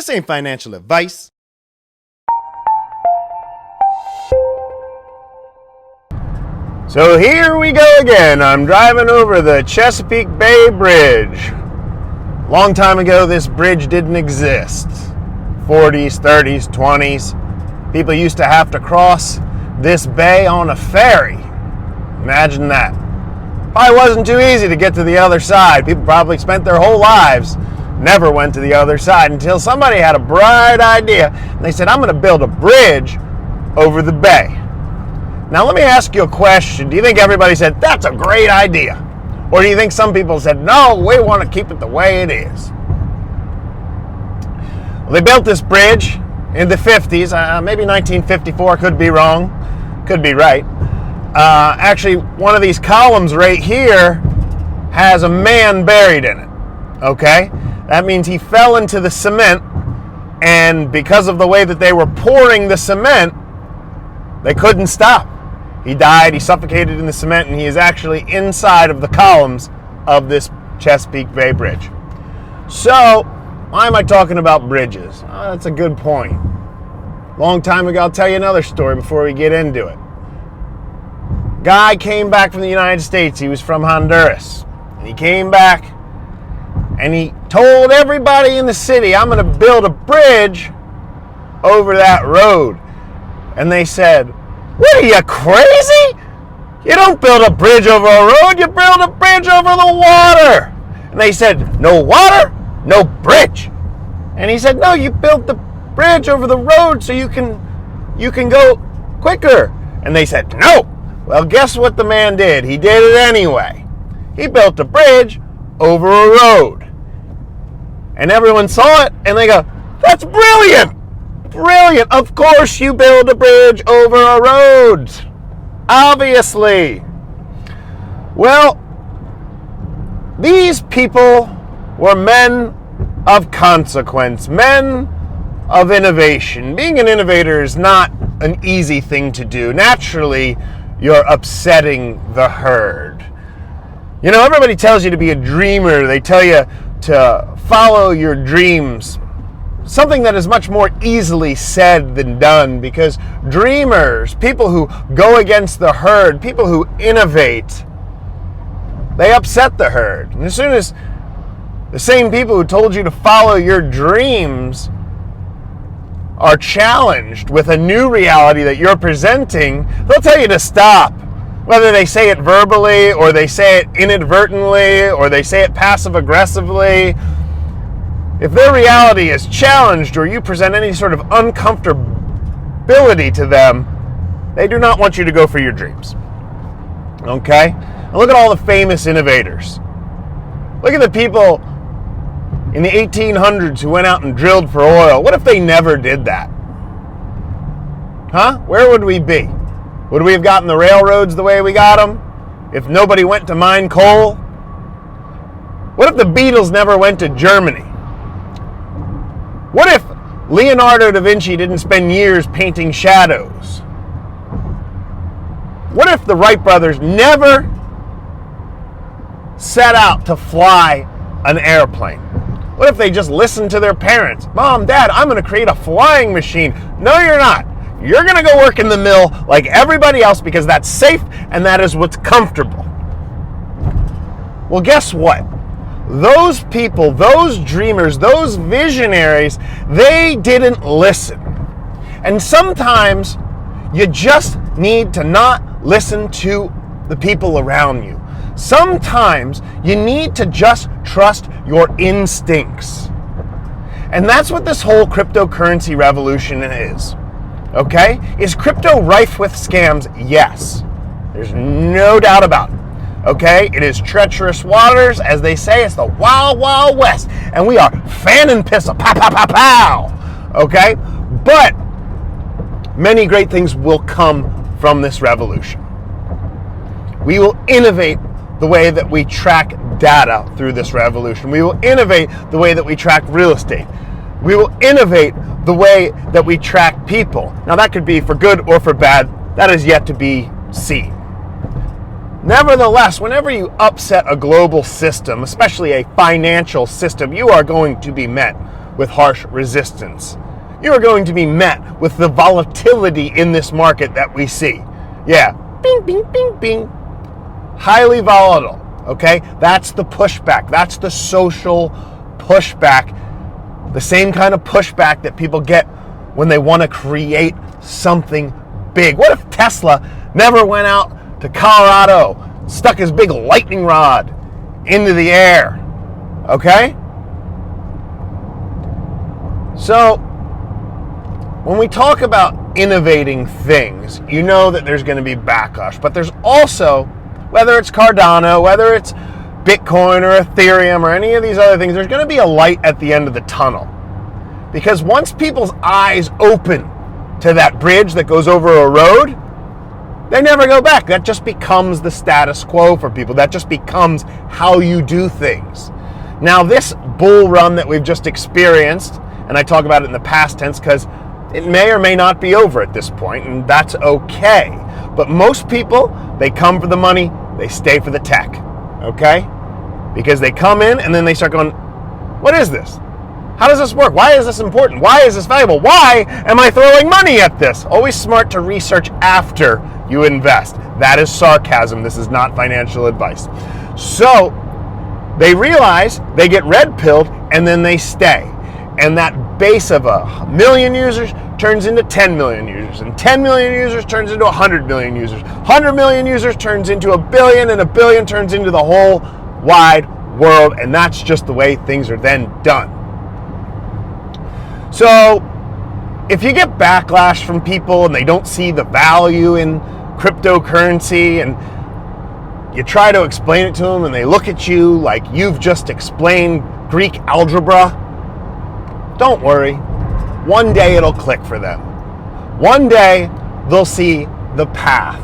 This ain't financial advice. So here we go again. I'm driving over the Chesapeake Bay Bridge. Long time ago, this bridge didn't exist. 40s, 30s, 20s. People used to have to cross this bay on a ferry. Imagine that. Probably wasn't too easy to get to the other side. People probably spent their whole lives, never went to the other side until somebody had a bright idea. And they said, I'm going to build a bridge over the bay. Now let me ask you a question. Do you think everybody said, that's a great idea? Or do you think some people said, no, we want to keep it the way it is? Well, they built this bridge in the 50s, maybe 1954, could be wrong, could be right. Actually, one of these columns right here has a man buried in it, okay? That means he fell into the cement, and because of the way that they were pouring the cement, they couldn't stop. He died, he suffocated in the cement, and he is actually inside of the columns of this Chesapeake Bay Bridge. So, why am I talking about bridges? That's a good point. Long time ago, I'll tell you another story before we get into it. Guy came back from the United States. He was from Honduras. And he came back and he told everybody in the city, I'm going to build a bridge over that road. And they said, what are you, crazy? You don't build a bridge over a road, you build a bridge over the water. And they said, no water, no bridge. And he said, no, you built the bridge over the road so you can go quicker. And they said, no. Well, guess what the man did? He did it anyway. He built a bridge over a road. And everyone saw it, and they go, that's brilliant! Brilliant! Of course you build a bridge over a road. Obviously. Well, these people were men of consequence, men of innovation. Being an innovator is not an easy thing to do. Naturally, you're upsetting the herd. You know, everybody tells you to be a dreamer. They tell you to follow your dreams. Something that is much more easily said than done, because dreamers, people who go against the herd, people who innovate, they upset the herd. And as soon as the same people who told you to follow your dreams are challenged with a new reality that you're presenting, they'll tell you to stop. Whether they say it verbally, or they say it inadvertently, or they say it passive-aggressively, if their reality is challenged or you present any sort of uncomfortability to them, they do not want you to go for your dreams. Okay? And look at all the famous innovators. Look at the people in the 1800s who went out and drilled for oil. What if they never did that? Huh? Where would we be? Would we have gotten the railroads the way we got them if nobody went to mine coal? What if the Beatles never went to Germany? What if Leonardo da Vinci didn't spend years painting shadows? What if the Wright brothers never set out to fly an airplane? What if they just listened to their parents? Mom, Dad, I'm going to create a flying machine. No, you're not. You're going to go work in the mill like everybody else because that's safe and that is what's comfortable. Well, guess what? Those people, those dreamers, those visionaries, they didn't listen. And sometimes you just need to not listen to the people around you. Sometimes you need to just trust your instincts. And that's what this whole cryptocurrency revolution is. Okay? Is crypto rife with scams? Yes. There's no doubt about it. Okay? It is treacherous waters. As they say, it's the wild, wild west. And we are fanning pistol. Pow, pow, pow, pow. Okay? But many great things will come from this revolution. We will innovate the way that we track data through this revolution. We will innovate the way that we track real estate. We will innovate the way that we track people. Now that could be for good or for bad. That is yet to be seen. Nevertheless, whenever you upset a global system, especially a financial system, you are going to be met with harsh resistance. You are going to be met with the volatility in this market that we see. Yeah, bing, bing, bing, bing. Highly volatile, okay? That's the pushback. That's the social pushback. The same kind of pushback that people get when they want to create something big. What if Tesla never went out to Colorado, stuck his big lightning rod into the air? Okay? So, when we talk about innovating things, you know that there's going to be backlash, but there's also, whether it's Cardano, whether it's Bitcoin or Ethereum or any of these other things, there's going to be a light at the end of the tunnel. Because once people's eyes open to that bridge that goes over a road, they never go back. That just becomes the status quo for people. That just becomes how you do things. Now, this bull run that we've just experienced, and I talk about it in the past tense because it may or may not be over at this point, and that's okay. But most people, they come for the money, they stay for the tech, okay? Because they come in and then they start going, what is this? How does this work? Why is this important? Why is this valuable? Why am I throwing money at this? Always smart to research after you invest. That is sarcasm. This is not financial advice. So they realize they get red pilled and then they stay. And that base of 1 million users turns into 10 million users. And 10 million users turns into 100 million users. 100 million users turns into 1 billion, and 1 billion turns into the whole wide world. And that's just the way things are then done. So if you get backlash from people and they don't see the value in cryptocurrency, and you try to explain it to them and they look at you like you've just explained Greek algebra, don't worry. One day it'll click for them. One day they'll see the path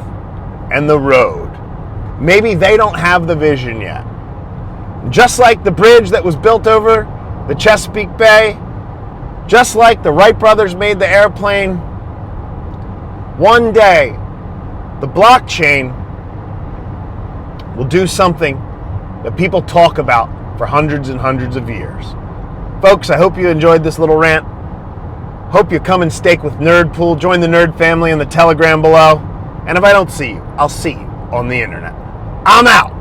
and the road. Maybe they don't have the vision yet. Just like the bridge that was built over the Chesapeake Bay, just like the Wright brothers made the airplane, one day the blockchain will do something that people talk about for hundreds and hundreds of years. Folks, I hope you enjoyed this little rant. Hope you come and stake with Nerdpool. Join the Nerd family in the Telegram below. And if I don't see you, I'll see you on the internet. I'm out.